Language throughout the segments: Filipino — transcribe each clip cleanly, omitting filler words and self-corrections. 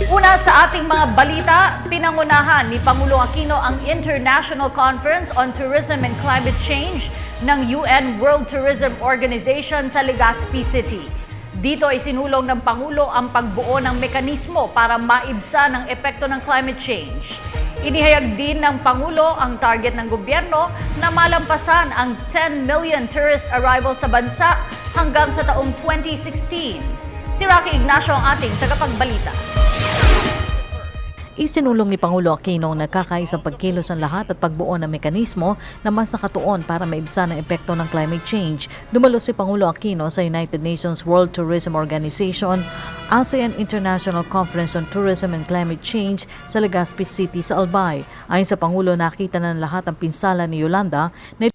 Una sa ating mga balita, pinangunahan ni Pangulong Aquino ang International Conference on Tourism and Climate Change ng UN World Tourism Organization sa Legazpi City. Dito ay sinulong ng Pangulo ang pagbuo ng mekanismo para maibsan ang epekto ng climate change. Inihayag din ng Pangulo ang target ng gobyerno na malampasan ang 10 million tourist arrivals sa bansa hanggang sa taong 2016. Si Rocky Ignacio ang ating tagapagbalita. Isinulong ni Pangulo Aquino ang nagkakaisang pagkilos ng lahat at pagbuo ng mekanismo na mas nakatuon para maibsan ang epekto ng climate change. Dumalo si Pangulo Aquino sa United Nations World Tourism Organization, ASEAN International Conference on Tourism and Climate Change sa Legazpi City sa Albay. Ayon sa Pangulo, nakita ng lahat ang pinsala ni Yolanda na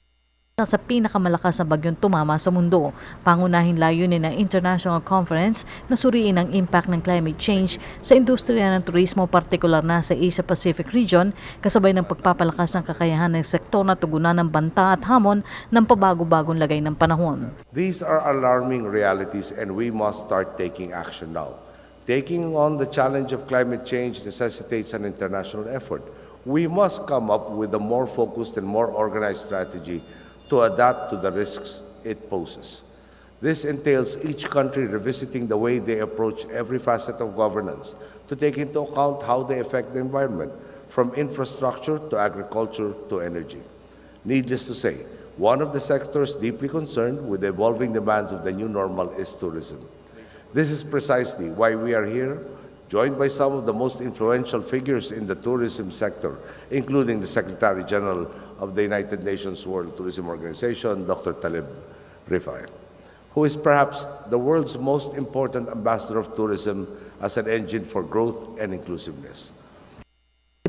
sa pinakamalakas na bagyong tumama sa mundo. Pangunahing layunin ng International Conference na suriin ang impact ng climate change sa industriya ng turismo, partikular na sa Asia-Pacific region, kasabay ng pagpapalakas ng kakayahan ng sektor na tugunan ng banta at hamon ng pabago-bagong lagay ng panahon. These are alarming realities and we must start taking action now. Taking on the challenge of climate change necessitates an international effort. We must come up with a more focused and more organized strategy to adapt to the risks it poses. This entails each country revisiting the way they approach every facet of governance to take into account how they affect the environment, from infrastructure to agriculture to energy. Needless to say, one of the sectors deeply concerned with the evolving demands of the new normal is tourism. This is precisely why we are here, joined by some of the most influential figures in the tourism sector, including the Secretary General of the United Nations World Tourism Organization, Dr. Talib Rifai, who is perhaps the world's most important ambassador of tourism as an engine for growth and inclusiveness.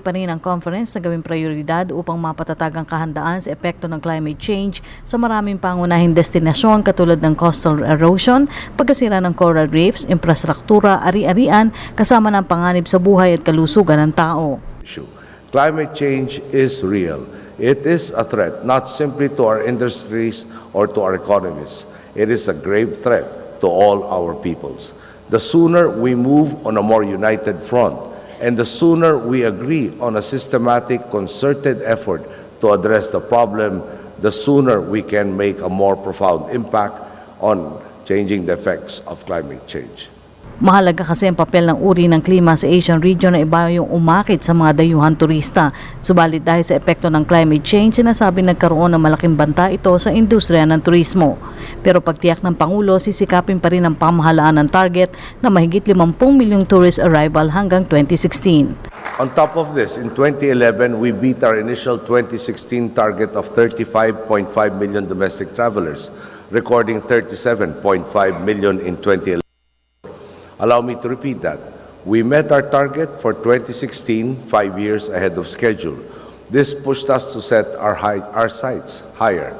Pa rin ang conference na gawing prioridad upang mapatatag ang kahandaan sa epekto ng climate change sa maraming pangunahing destinasyon katulad ng coastal erosion, pagkasira ng coral reefs, infrastruktura, ari-arian, kasama ng panganib sa buhay at kalusugan ng tao. Climate change is real. It is a threat not simply to our industries or to our economies. It is a grave threat to all our peoples. The sooner we move on a more united front, and the sooner we agree on a systematic, concerted effort to address the problem, the sooner we can make a more profound impact on changing the effects of climate change. Mahalaga kasi ang papel ng uri ng klima sa Asian region na iba yung umakit sa mga dayuhan turista. Subalit dahil sa epekto ng climate change, sinasabi nagkaroon ng malaking banta ito sa industriya ng turismo. Pero pagtiyak ng Pangulo, sisikapin pa rin ang pamahalaan ng target na mahigit 50 milyong tourist arrival hanggang 2016. On top of this, in 2011, we beat our initial 2016 target of 35.5 million domestic travelers, recording 37.5 million in 2011. Allow me to repeat that. We met our target for 2016, 5 years ahead of schedule. This pushed us to set our sights higher.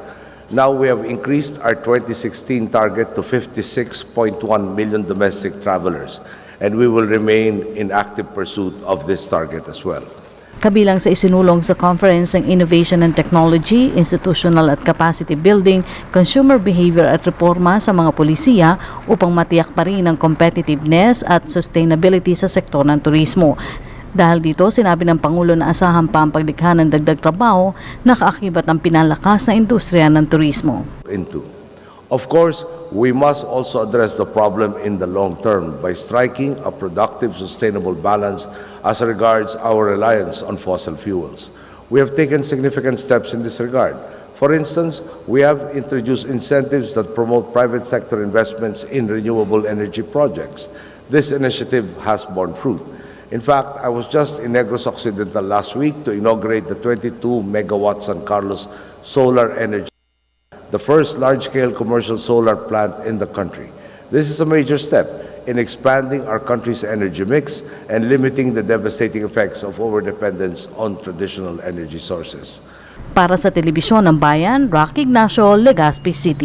Now we have increased our 2016 target to 56.1 million domestic travelers, and we will remain in active pursuit of this target as well. Kabilang sa isinulong sa conference ng Innovation and Technology, Institutional at Capacity Building, Consumer Behavior at Reforma sa mga polisiya upang matiyak pa rin ang competitiveness at sustainability sa sektor ng turismo. Dahil dito, sinabi ng Pangulo na asahan pa ang paglikha ng dagdag trabaho na kaakibat ng pinalakas na industriya ng turismo. Of course, we must also address the problem in the long term by striking a productive, sustainable balance as regards our reliance on fossil fuels. We have taken significant steps in this regard. For instance, we have introduced incentives that promote private sector investments in renewable energy projects. This initiative has borne fruit. In fact, I was just in Negros Occidental last week to inaugurate the 22 megawatt San Carlos solar energy, the first large-scale commercial solar plant in the country. This is a major step in expanding our country's energy mix and limiting the devastating effects of overdependence on traditional energy sources. Para sa Telebisyon ng Bayan, Rocky Ignacio, Legazpi City.